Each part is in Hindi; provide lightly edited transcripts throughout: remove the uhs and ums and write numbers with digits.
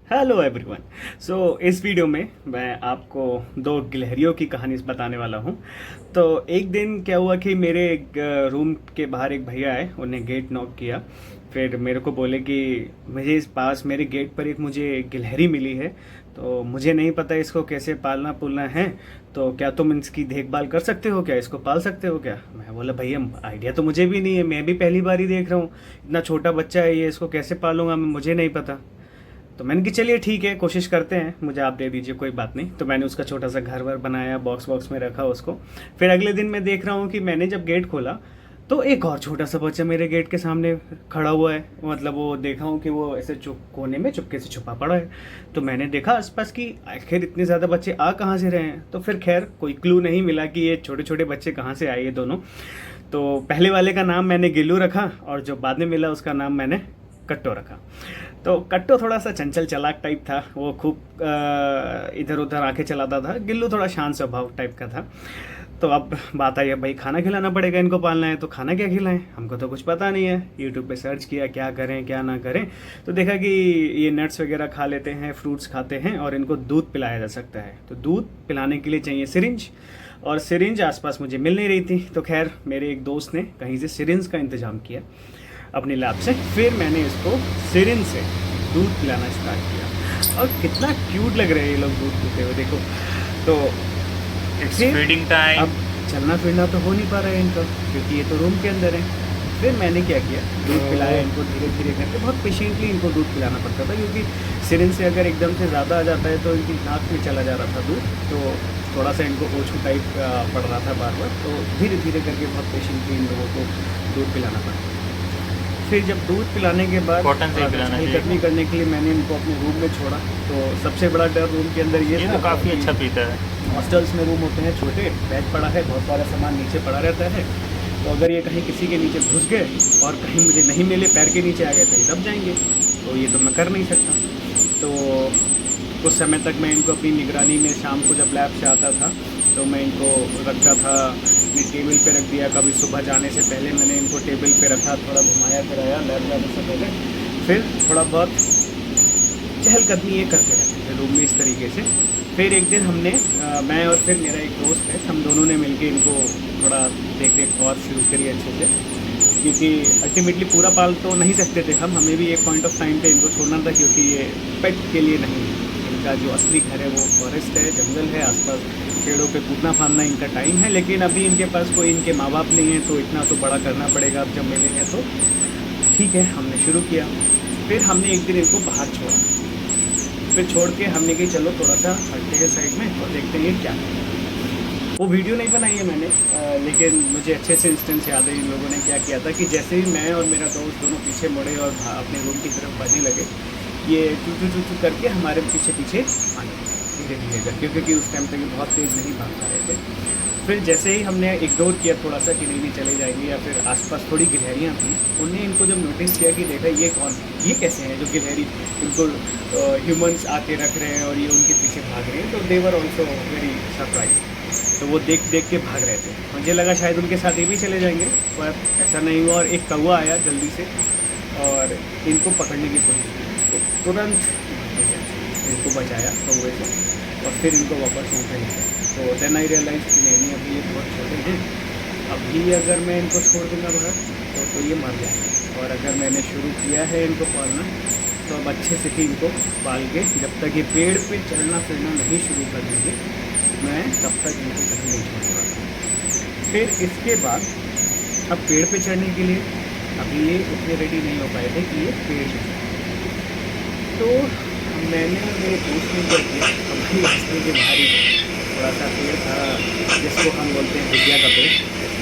Hello everyone. इस वीडियो में मैं आपको दो गिलहरियों की कहानी बताने वाला हूँ। तो एक दिन क्या हुआ कि मेरे रूम के बाहर एक भैया आए, उन्हें गेट नॉक किया। फिर मेरे को बोले कि मुझे इस पास मेरे गेट पर एक मुझे गिलहरी मिली है, तो मुझे नहीं पता इसको कैसे पालना पुलना है, तो क्या तुम इसकी देखभाल कर सकते हो, क्या इसको पाल सकते हो क्या। मैं बोला भैया आइडिया तो मुझे भी नहीं है, मैं भी पहली बार ही देख रहा हूँ, इतना छोटा बच्चा है ये, इसको कैसे पालूंगा मैं, मुझे नहीं पता। तो मैंने कि चलिए ठीक है, कोशिश करते हैं, मुझे आप दे दीजिए, कोई बात नहीं। तो मैंने उसका छोटा सा घर वर बनाया, बॉक्स बॉक्स में रखा उसको। फिर अगले दिन मैं देख रहा हूँ कि मैंने जब गेट खोला तो एक और छोटा सा बच्चा मेरे गेट के सामने खड़ा हुआ है। मतलब वो देखा हूँ कि वो ऐसे चुप कोने में चुपके से छुपा पड़ा है। तो मैंने देखा आसपास कि आखिर इतने ज़्यादा बच्चे आ कहाँ से रहे हैं। तो फिर खैर कोई क्लू नहीं मिला कि ये छोटे छोटे बच्चे कहाँ से आए ये दोनों। तो पहले वाले का नाम मैंने गिल्लू रखा और जो बाद में मिला उसका नाम मैंने कट्टो रखा। तो कट्टो थोड़ा सा चंचल चालाक टाइप था, वो खूब इधर उधर आंखें चलाता था। गिल्लू थोड़ा शांत स्वभाव टाइप का था। तो अब बात आई, अब भाई खाना खिलाना पड़ेगा, इनको पालना है तो खाना क्या खिलाएं, हमको तो कुछ पता नहीं है। यूट्यूब पे सर्च किया क्या करें क्या ना करें, तो देखा कि ये नट्स वगैरह खा लेते हैं, फ्रूट्स खाते हैं और इनको दूध पिलाया जा सकता है। तो दूध पिलाने के लिए चाहिए सिरिंज, और सिरिंज आसपास मुझे मिल नहीं रही थी। तो खैर मेरे एक दोस्त ने कहीं से सिरिंज का इंतज़ाम किया अपनी लैब से। फिर मैंने इसको सिरिंज से दूध पिलाना स्टार्ट किया, और कितना क्यूट लग रहे हैं ये लोग दूध पीते हुए, देखो। तो फीडिंग टाइम। अब चलना फिरना तो हो नहीं पा रहा है इनका, क्योंकि ये तो रूम के अंदर है। फिर मैंने क्या किया, दूध पिलाया इनको धीरे धीरे करके, बहुत पेशेंटली इनको दूध पिलाना पड़ता था, क्योंकि सिरिंज से अगर एकदम से ज़्यादा आ जाता है तो इनकी नाक में चला जा रहा था दूध, तो थोड़ा सा इनको ओछू टाइप पड़ रहा था बार बार। तो धीरे धीरे करके बहुत पेशेंटली इन लोगों को दूध पिलाना पड़ा। फिर जब दूध पिलाने के बाद कॉटन से ही पिलाना चाहिए। कटनी करने के लिए मैंने इनको अपने रूम में छोड़ा। तो सबसे बड़ा डर रूम के अंदर ये ये था, तो काफ़ी अच्छा पीता है। हॉस्टल्स में रूम होते हैं छोटे, बेड पड़ा है, बहुत सारा सामान नीचे पड़ा रहता है। तो अगर ये कहीं किसी के नीचे घुस गए और कहीं मुझे नहीं मिले, पैर के नीचे आ गए, तो ये दब जाएंगे। तो ये तो मैं कर नहीं सकता। तो कुछ समय तक मैं इनको अपनी निगरानी में, शाम को जब लैब से आता था तो मैं इनको रखता था, अपनी टेबल पे रख दिया। कभी सुबह जाने से पहले मैंने इनको टेबल पे रखा, थोड़ा घुमाया फिराया लैब जाने से पहले। फिर थोड़ा बहुत चहलकदमी ये करते रहते थे रूम में इस तरीके से। फिर एक दिन हमने मैं और फिर मेरा एक दोस्त है, हम दोनों ने मिलके इनको थोड़ा देख रेख और शुरू करी अच्छे से, क्योंकि अल्टीमेटली पूरा पाल तो नहीं सकते थे हम, हमें भी एक पॉइंट ऑफ टाइम पे इनको छोड़ना था, क्योंकि ये पेट के लिए नहीं है। इनका जो असली घर है वो फॉरेस्ट है, जंगल है, आसपास पेड़ों पे कूदना फांदना इनका टाइम है। लेकिन अभी इनके पास कोई इनके माँ बाप नहीं है, तो इतना तो बड़ा करना पड़ेगा अब जब मिले हैं तो। ठीक है, हमने शुरू किया। फिर हमने एक दिन इनको बाहर छोड़ा। फिर छोड़ के हमने कही चलो थोड़ा सा हटते हैं साइड में और देखते हैं ये क्या है। वो वीडियो नहीं बनाई है मैंने, लेकिन मुझे अच्छे से इंस्टेंस याद है इन लोगों ने क्या किया था कि जैसे ही मैं और मेरा दोस्त दोनों पीछे मुड़े और अपने रूम की तरफ बढ़ने लगे, ये चू चू चू चू करके हमारे पीछे पीछे आने लगे धीरे धीरे करके, क्योंकि उस टाइम तक ये बहुत तेज़ नहीं भाग पा रहे थे। फिर जैसे ही हमने इग्नोर किया थोड़ा सा कि नहीं चले जाएंगे, या फिर आसपास थोड़ी गिलहरियाँ थी, उन्हें इनको जब नोटिस किया कि देखा ये कौन है, ये कैसे हैं जो गिलहरी इनको ह्यूमंस आके रख रहे हैं और ये उनके पीछे भाग रहे हैं, तो दे वर ऑल्सो वेरी सरप्राइज। तो वो देख देख के भाग रहे थे, मुझे लगा शायद उनके साथ ये भी चले जाएंगे, पर ऐसा नहीं हुआ। और एक कौवा आया जल्दी से और इनको पकड़ने की कोशिश की, तो तुरंत इनको बचाया कौवे से और फिर इनको वापस उठा लिया। तो देन आई रियलाइज कि नहीं अभी ये बहुत छोटे हैं, अभी अगर मैं इनको छोड़ दूँगा बाहर तो ये मर जाएंगे। और अगर मैंने शुरू किया है इनको पालना, तो अब अच्छे से ही इनको पाल के जब तक ये पेड़ पे चढ़ना फिरना नहीं शुरू कर देंगे, मैं तब तक इनको कहीं नहीं छोड़ने वाला। फिर इसके बाद अब पेड़ पे चढ़ने के लिए अभी ये उतने रेडी नहीं हो पाए थे कि ये पेड़ पे चढ़े। तो मैंने और मेरे दोस्त ने क्या किया, अभी रास्ते के बाहर ही थोड़ा सा पेड़ था जिसको हम बोलते हैं विद्या का पेड़,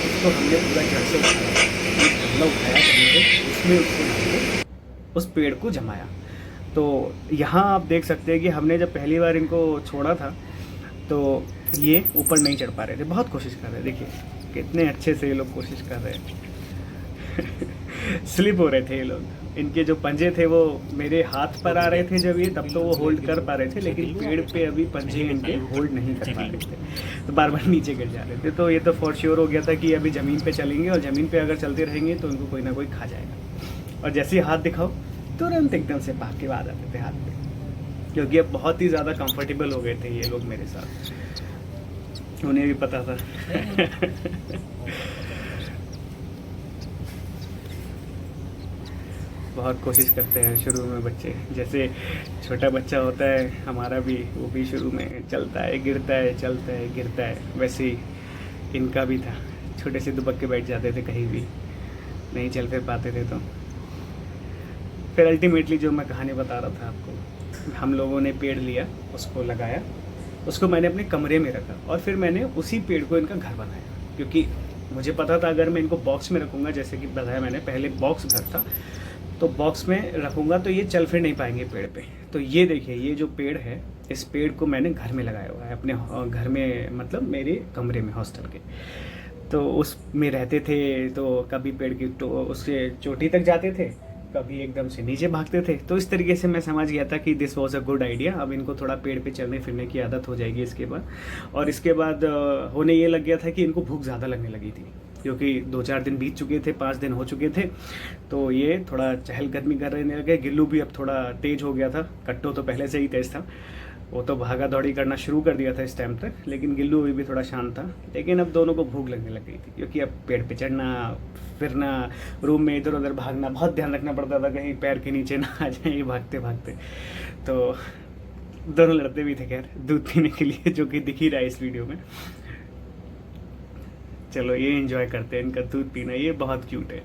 उसको हमने पूरा जड़ से उठाया, एक गमला उठाया कहीं से, उसमें उसको डाल उस पेड़ को जमाया। तो यहाँ आप देख सकते हैं कि हमने जब पहली बार इनको छोड़ा था तो ये ऊपर नहीं चढ़ पा रहे थे, बहुत कोशिश कर रहे थे, देखिए कितने अच्छे से ये लोग कोशिश कर रहे हैं। स्लिप हो रहे थे ये लोग, इनके जो पंजे थे वो मेरे हाथ पर आ रहे थे जब ये, तब तो वो होल्ड कर पा रहे थे, लेकिन पेड़ पे अभी पंजे इनके होल्ड नहीं कर पा रहे थे, तो बार बार नीचे गिर जा रहे थे। तो ये तो फॉर श्योर हो गया था कि अभी ज़मीन पे चलेंगे और ज़मीन पे अगर चलते रहेंगे तो उनको कोई ना कोई खा जाएगा। और जैसे ही हाथ दिखाओ तुरंत एकदम से भाग के आ जाते थे हाथ पे। क्योंकि अब बहुत ही ज़्यादा कंफर्टेबल हो गए थे ये लोग मेरे साथ, उन्हें भी पता था। बहुत कोशिश करते हैं शुरू में बच्चे, जैसे छोटा बच्चा होता है हमारा भी, वो भी शुरू में चलता है गिरता है, चलता है गिरता है, वैसे ही इनका भी था। छोटे से दुबक के बैठ जाते थे, कहीं भी नहीं चल फिर पाते थे। तो फिर अल्टीमेटली जो मैं कहानी बता रहा था आपको, हम लोगों ने पेड़ लिया, उसको लगाया, उसको मैंने अपने कमरे में रखा और फिर मैंने उसी पेड़ को इनका घर बनाया। क्योंकि मुझे पता था अगर मैं इनको बॉक्स में रखूँगा, जैसे कि बताया मैंने पहले बॉक्स घर था, तो बॉक्स में रखूँगा तो ये चल फिर नहीं पाएंगे पेड़ पे। तो ये देखिए, ये जो पेड़ है, इस पेड़ को मैंने घर में लगाया हुआ है, अपने घर में, मतलब मेरे कमरे में हॉस्टल के। तो उसमें रहते थे, तो कभी पेड़ की तो उससे चोटी तक जाते थे, कभी एकदम से नीचे भागते थे। तो इस तरीके से मैं समझ गया था कि this was a good idea. अब इनको थोड़ा पेड़ पे चलने फिरने की आदत हो जाएगी इसके बाद। और इसके बाद होने ये लग गया था कि इनको भूख ज़्यादा लगने लगी थी, क्योंकि 2-4 दिन बीत चुके थे, 5 दिन हो चुके थे। तो ये थोड़ा चहलकदमी कर रहने लगे। गिल्लू भी अब थोड़ा तेज हो गया था, कट्टो तो पहले से ही तेज था, वो तो भागा दौड़ी करना शुरू कर दिया था इस टाइम तक, लेकिन गिल्लू अभी भी थोड़ा शांत था। लेकिन अब दोनों को भूख लगने लग गई थी, क्योंकि अब पेड़ पे चढ़ना, फिरना, रूम में इधर उधर भागना, बहुत ध्यान रखना पड़ता था कहीं पैर के नीचे ना आ जाए ये भागते भागते। तो दोनों लड़ते भी थे खैर दूध पीने के लिए, जो कि दिख ही रहा है इस वीडियो में। चलो ये एंजॉय करते हैं इनका दूध पीना, ये बहुत क्यूट है।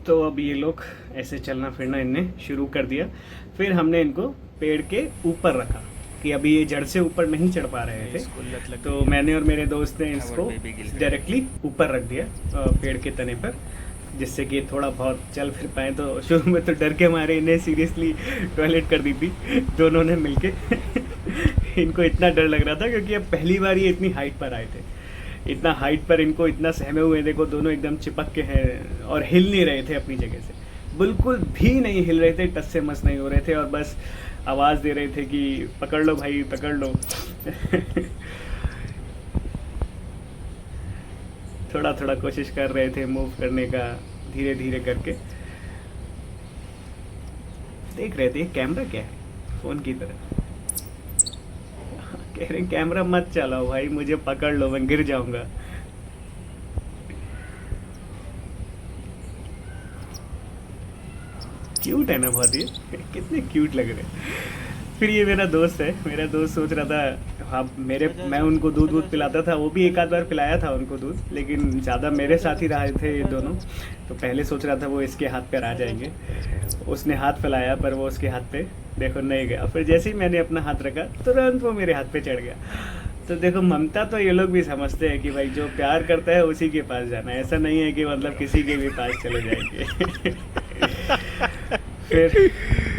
तो अब ये लोग ऐसे चलना फिरना इनने शुरू कर दिया। फिर हमने इनको पेड़ के ऊपर रखा, कि अभी ये जड़ से ऊपर नहीं चढ़ पा रहे थे, तो मैंने और मेरे दोस्त ने इसको डायरेक्टली ऊपर रख दिया पेड़ के तने पर, जिससे कि थोड़ा बहुत चल फिर पाए। तो शुरू में तो डर के मारे इन्हें सीरियसली टॉयलेट कर दी थी दोनों ने मिलके। इनको इतना डर लग रहा था, क्योंकि अब पहली बार ये इतनी हाइट पर आए थे। इतना हाइट पर इनको इतना सहमे हुए, देखो दोनों एकदम चिपक के हैं और हिल नहीं रहे थे अपनी जगह से, बिल्कुल भी नहीं हिल रहे थे, टस से मस नहीं हो रहे थे, और बस आवाज़ दे रहे थे कि पकड़ लो भाई पकड़ लो। थोड़ा थोड़ा कोशिश कर रहे थे मूव करने का, धीरे धीरे करके। देख रहे थे कैमरा क्या है, फ़ोन की तरह। कह रहे कैमरा मत चलाओ भाई, मुझे पकड़ लो, मैं गिर जाऊंगा। क्यूट है ना बहुत ही, कितने क्यूट लग रहे हैं। फिर ये मेरा दोस्त है, मेरा दोस्त सोच रहा था हाँ मैं उनको दूध पिलाता था, वो भी एक आध बार पिलाया था उनको दूध, लेकिन ज़्यादा मेरे साथ ही रहे थे ये दोनों। तो पहले सोच रहा था वो इसके हाथ पे आ जाएंगे, उसने हाथ फैलाया पर वो उसके हाथ पे देखो नहीं गया। फिर जैसे ही मैंने अपना हाथ रखा तुरंत वो मेरे हाथ पे चढ़ गया। तो देखो ममता तो ये लोग भी समझते हैं कि भाई जो प्यार करता है उसी के पास जाना है, ऐसा नहीं है कि मतलब किसी के भी पास चले जाएंगे। फिर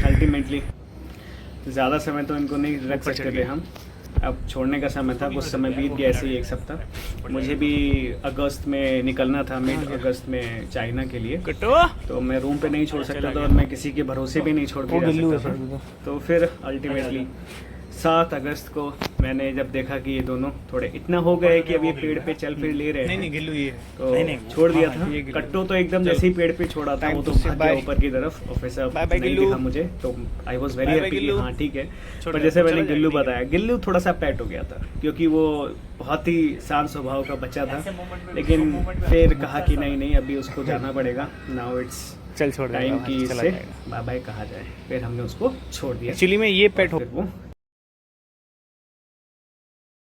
अल्टीमेटली ज़्यादा समय तो इनको नहीं रख सकते थे हम, अब छोड़ने का समय था, कुछ समय बीत गया ऐसे ही एक सप्ताह। मुझे भी अगस्त में निकलना था, मिड अगस्त में चाइना के लिए, तो मैं रूम पे नहीं छोड़ सकता था और मैं किसी के भरोसे भी नहीं छोड़ के जा सकता था। तो फिर अल्टीमेटली 7 अगस्त को मैंने जब देखा कि ये दोनों थोड़े इतना हो गए कि अब ये पेड़ पे चल फिर ले रहे हैं, नहीं गिल्लू ये तो छोड़ दिया था। कट्टो तो एकदम जैसे ही पेड़ पे छोड़ा था वो तो भाग गया ऊपर की तरफ और फिर सब नहीं दिखा मुझे, तो आई वॉज वेरी हैप्पी कि हाँ ठीक है। पर जैसे मैंने गिल्लू बताया, गिल्लू थोड़ा सा पैट हो गया था क्योंकि वो बहुत ही शांत स्वभाव का बच्चा था, लेकिन फिर कहा कि नहीं अभी उसको जाना पड़ेगा, नाउ इट्स चल छोड़ टाइम की इससे बाय बाय कहा जाए। फिर हमने उसको छोड़ दिया। एक्चुअली में ये पेट हो वो